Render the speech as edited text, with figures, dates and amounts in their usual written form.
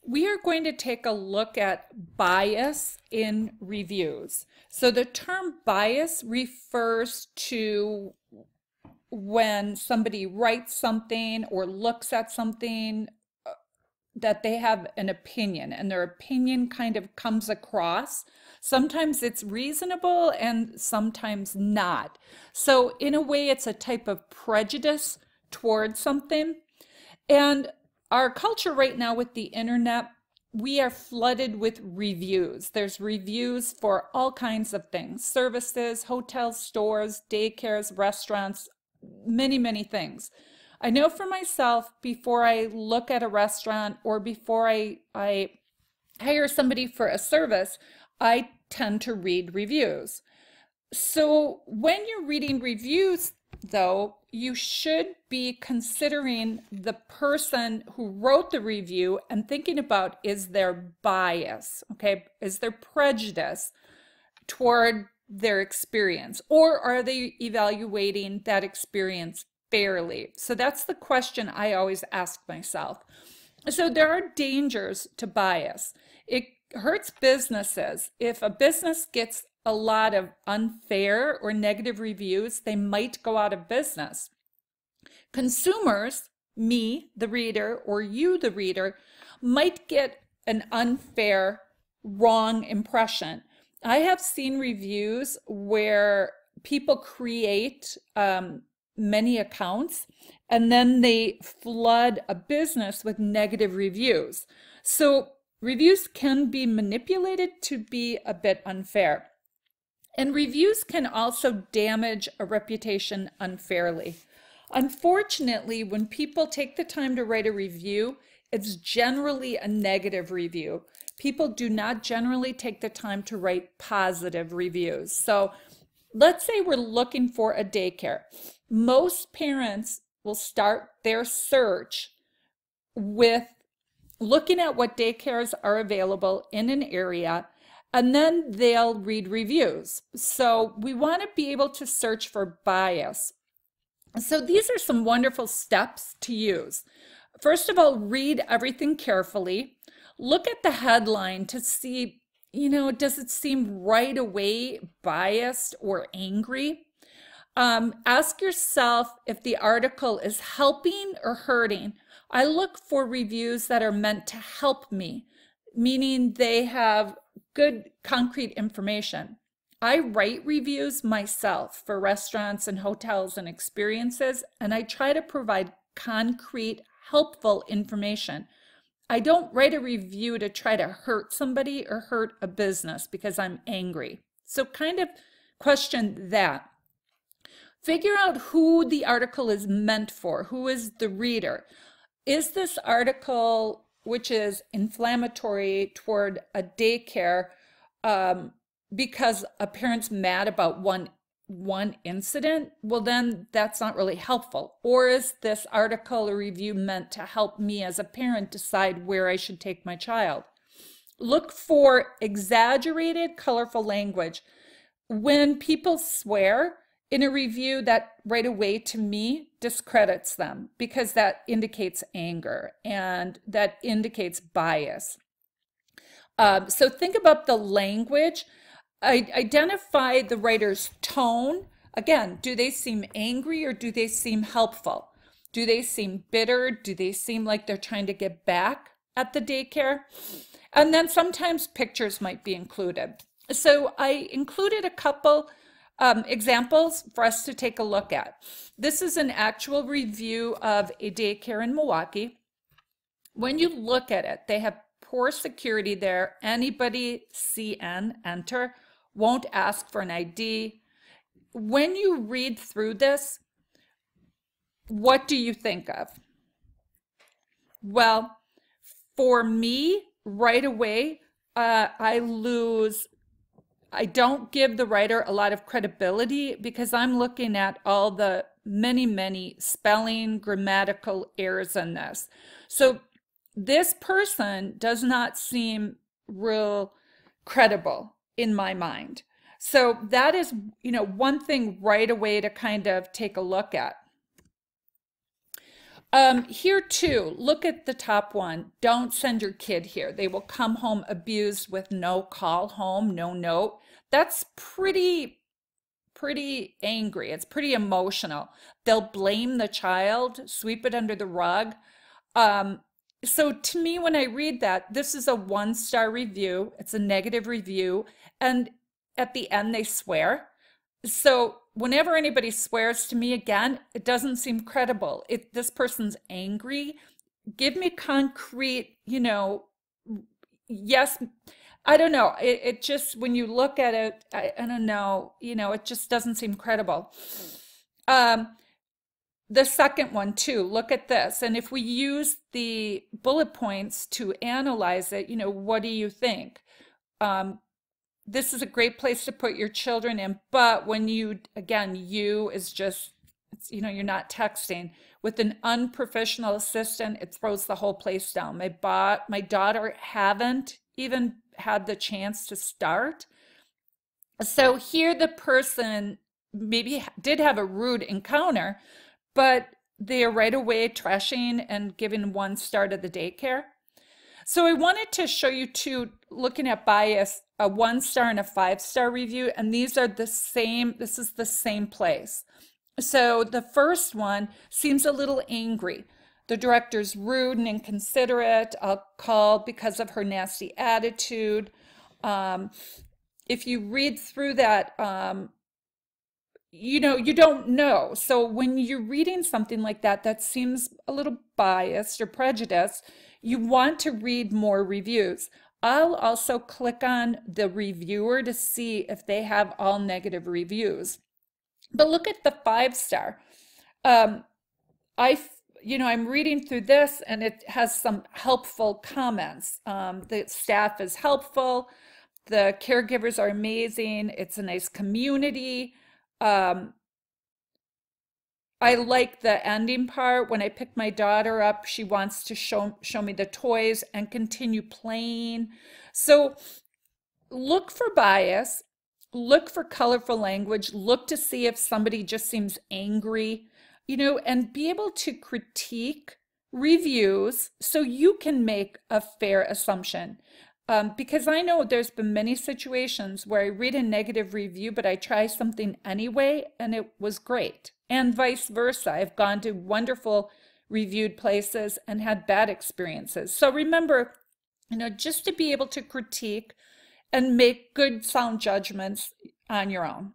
we are going to take a look at bias in reviews. So the term bias refers to when somebody writes something or looks at something that they have an opinion, and their opinion kind of comes across. Sometimes it's reasonable and sometimes not. So in a way, it's a type of prejudice towards something. And our culture right now with the internet, we are flooded with reviews. There's reviews for all kinds of things: services, hotels, stores, daycares, restaurants, many, many things. I know for myself, before I look at a restaurant or before I hire somebody for a service, I tend to read reviews. So when you're reading reviews, though, you should be considering the person who wrote the review and thinking about, is there bias, okay? Is there prejudice toward their experience, or are they evaluating that experience fairly? So that's the question I always ask myself. So there are dangers to bias. It hurts businesses. If a business gets a lot of unfair or negative reviews, they might go out of business. Consumers, me, the reader, or you, the reader, might get an unfair, wrong impression. I have seen reviews where people create many accounts and then they flood a business with negative reviews. So reviews can be manipulated to be a bit unfair. And reviews can also damage a reputation unfairly. Unfortunately, when people take the time to write a review, it's generally a negative review. People do not generally take the time to write positive reviews. So let's say we're looking for a daycare. Most parents will start their search with looking at what daycares are available in an area, and then they'll read reviews. So we want to be able to search for bias. So these are some wonderful steps to use. First of all, read everything carefully. Look at the headline to see, does it seem right away biased or angry? Ask yourself if the article is helping or hurting. I look for reviews that are meant to help me, meaning they have good concrete information. I write reviews myself for restaurants and hotels and experiences, and I try to provide concrete, helpful information. I don't write a review to try to hurt somebody or hurt a business because I'm angry. So kind of question that. Figure out who the article is meant for. Who is the reader? Is this article, which is inflammatory toward a daycare, because a parent's mad about one incident? Well, then that's not really helpful. Or is this article or review meant to help me as a parent decide where I should take my child? Look for exaggerated, colorful language. When people swear in a review, that right away to me discredits them, because that indicates anger and that indicates bias. So think about the language. Identify the writer's tone. Again, do they seem angry or do they seem helpful? Do they seem bitter? Do they seem like they're trying to get back at the daycare? And then sometimes pictures might be included. So I included a couple examples for us to take a look at. This is an actual review of a daycare in Milwaukee. When you look at it, they have poor security there. Anybody, CN, enter, won't ask for an ID. When you read through this, what do you think of? Well, for me, right away, I don't give the writer a lot of credibility because I'm looking at all the many, many spelling, grammatical errors in this. So this person does not seem real credible in my mind. So that is, one thing right away to kind of take a look at. Here too, look at the top one. Don't send your kid here. They will come home abused with no call home, no note. That's pretty angry. It's pretty emotional. They'll blame the child, sweep it under the rug. So to me, when I read that, this is a 1-star review. It's a negative review. And at the end, they swear. So whenever anybody swears to me again, it doesn't seem credible. This person's angry. Give me concrete, yes, I don't know. It just, when you look at it, I don't know, it just doesn't seem credible. The second one too, look at this. And if we use the bullet points to analyze it, what do you think? This is a great place to put your children in, but when you is just, you're not texting. With an unprofessional assistant, it throws the whole place down. My daughter haven't even had the chance to start. So here the person maybe did have a rude encounter, but they're right away trashing and giving 1 star to the daycare. So I wanted to show you too, looking at bias, a 1-star and a 5-star review, and these are the same, this is the same place. So the first one seems a little angry. The director's rude and inconsiderate. I'll call because of her nasty attitude. If you read through that, you don't know. So when you're reading something like that, that seems a little biased or prejudiced, you want to read more reviews. I'll also click on the reviewer to see if they have all negative reviews. But look at the 5-star. I'm reading through this and it has some helpful comments. The staff is helpful. The caregivers are amazing. It's a nice community. I like the ending part. When I pick my daughter up, she wants to show me the toys and continue playing. So look for bias, look for colorful language, look to see if somebody just seems angry, and be able to critique reviews so you can make a fair assumption. Because I know there's been many situations where I read a negative review, but I try something anyway, and it was great. And vice versa. I've gone to wonderful reviewed places and had bad experiences. So remember, just to be able to critique and make good, sound judgments on your own.